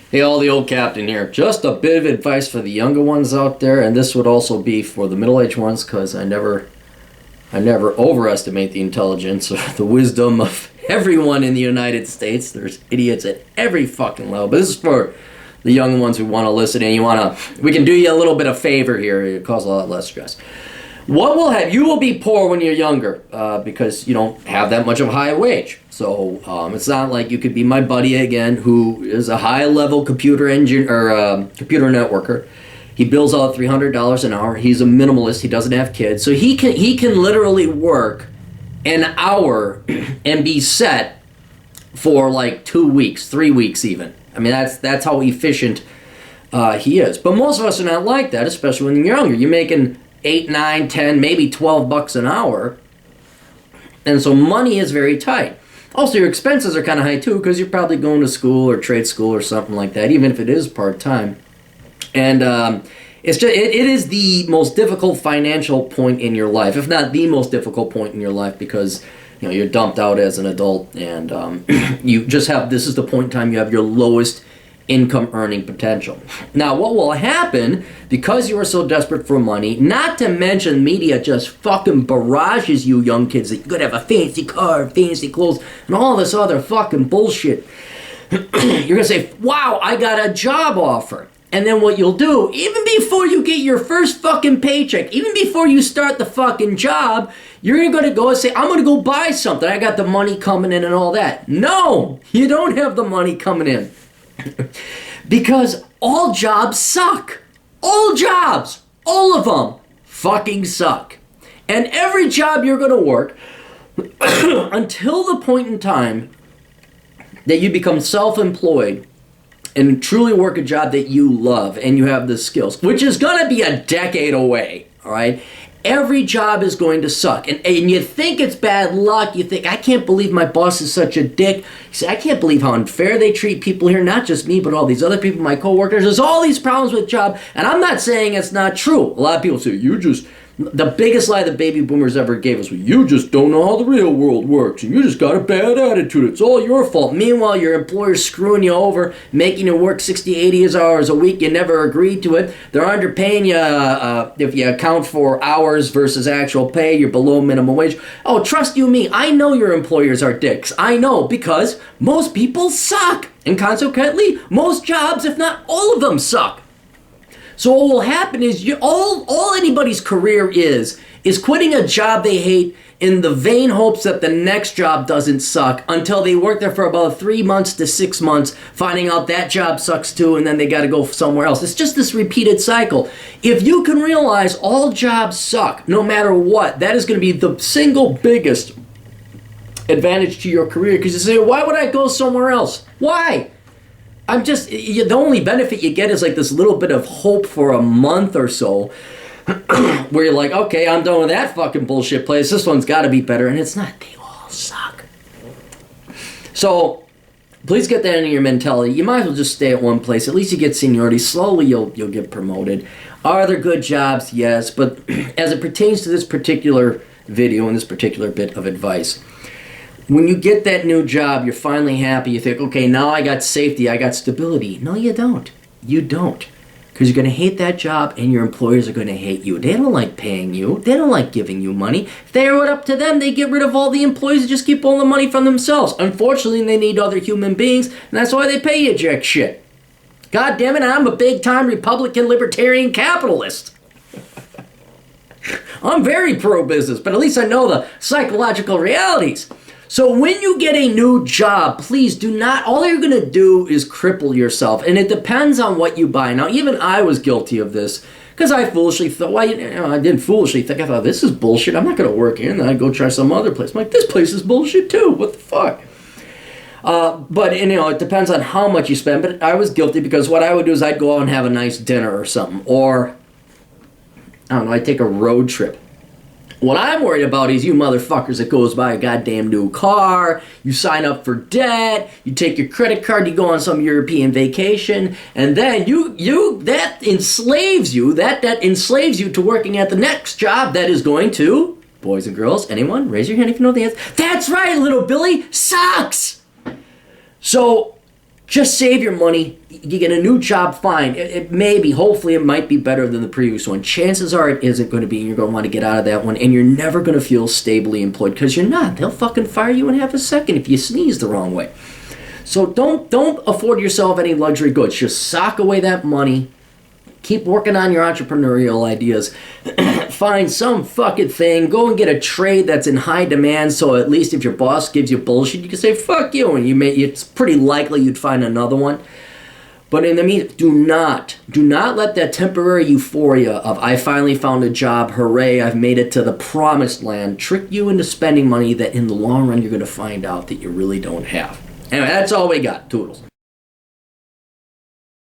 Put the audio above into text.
Hey, all the old captain here. Just a bit of advice for the younger ones out there, and this would also be for the middle-aged ones, because I never overestimate the intelligence or the wisdom of everyone in the United States. There's idiots at every fucking level, but this is for the young ones who want to listen, and we can do you a little bit of favor here. It causes a lot less stress. What will have you will be poor when you're younger because you don't have that much of a high wage. So it's not like you could be my buddy again, who is a high-level computer engine or computer networker. He bills out $300 an hour. He's a minimalist. He doesn't have kids, so he can literally work an hour and be set for like 2 weeks, 3 weeks even. I mean, that's how efficient he is. But most of us are not like that, especially when you're younger. You're making 8, 9, 10, maybe $12 an hour. And so money is very tight. Also, your expenses are kind of high too, because you're probably going to school or trade school or something like that, even if it is part-time. And it is the most difficult financial point in your life, if not the most difficult point in your life, because you're dumped out as an adult, and you just have, this is the point in time you have your lowest income earning potential. Now, what will happen, because you are so desperate for money, not to mention media just fucking barrages you young kids that you're gonna have a fancy car, fancy clothes, and all this other fucking bullshit. You're gonna say, wow, I got a job offer. And then what you'll do, even before you get your first fucking paycheck, even before you start the fucking job, you're gonna go and say, I'm gonna go buy something, I got the money coming in and all that. No, you don't have the money coming in. Because all jobs suck. All jobs, all of them, fucking suck. And every job you're going to work until the point in time that you become self-employed and truly work a job that you love and you have the skills, which is going to be a decade away, all right? Every job is going to suck. And you think it's bad luck. You think, I can't believe my boss is such a dick. You say, I can't believe how unfair they treat people here. Not just me, but all these other people, my coworkers. There's all these problems with job. And I'm not saying it's not true. A lot of people say, the biggest lie the baby boomers ever gave us was, you just don't know how the real world works, and you just got a bad attitude. It's all your fault. Meanwhile, your employer's screwing you over, making you work 60, 80 hours a week. You never agreed to it. They're underpaying you if you account for hours versus actual pay. You're below minimum wage. Oh, trust you me, I know your employers are dicks. I know, because most people suck. And consequently, most jobs, if not all of them, suck. So what will happen is all anybody's career is quitting a job they hate in the vain hopes that the next job doesn't suck, until they work there for about 3 months to 6 months, finding out that job sucks too, and then they got to go somewhere else. It's just this repeated cycle. If you can realize all jobs suck, no matter what, that is going to be the single biggest advantage to your career, because you say, why would I go somewhere else? Why? The only benefit you get is like this little bit of hope for a month or so, where you're like, okay, I'm done with that fucking bullshit place. This one's got to be better. And it's not. They all suck. So please get that into your mentality. You might as well just stay at one place. At least you get seniority. Slowly you'll get promoted. Are there good jobs? Yes. But as it pertains to this particular video and this particular bit of advice, when you get that new job, you're finally happy. You think, okay, now I got safety, I got stability. No, you don't. You don't. Because you're going to hate that job, and your employers are going to hate you. They don't like paying you. They don't like giving you money. If they were up to them, they get rid of all the employees and just keep all the money from themselves. Unfortunately, they need other human beings, and that's why they pay you jack shit. God damn it, I'm a big-time Republican libertarian capitalist. I'm very pro-business, but at least I know the psychological realities. So when you get a new job, please do not, all you're going to do is cripple yourself. And it depends on what you buy. Now, even I was guilty of this, because I foolishly thought, I didn't foolishly think, I thought, this is bullshit, I'm not going to work here, and then I'd go try some other place. I'm like, this place is bullshit too, what the fuck? But it depends on how much you spend, but I was guilty, because what I would do is I'd go out and have a nice dinner or something, or, I don't know, I'd take a road trip. What I'm worried about is you motherfuckers that goes buy a goddamn new car, you sign up for debt, you take your credit card, you go on some European vacation, and then that enslaves you to working at the next job that is going to, boys and girls, anyone, raise your hand if you know the answer. That's right, little Billy, sucks! So, just save your money. You get a new job, fine. It may be, hopefully it might be better than the previous one. Chances are it isn't going to be, and you're going to want to get out of that one, and you're never going to feel stably employed, because you're not. They'll fucking fire you in half a second if you sneeze the wrong way. So don't afford yourself any luxury goods. Just sock away that money. Keep working on your entrepreneurial ideas. Find some fucking thing. Go and get a trade that's in high demand, so at least if your boss gives you bullshit, you can say, fuck you, and it's pretty likely you'd find another one. But in the meantime, do not let that temporary euphoria of, I finally found a job, hooray, I've made it to the promised land, trick you into spending money that in the long run you're going to find out that you really don't have. Anyway, that's all we got. Toodles.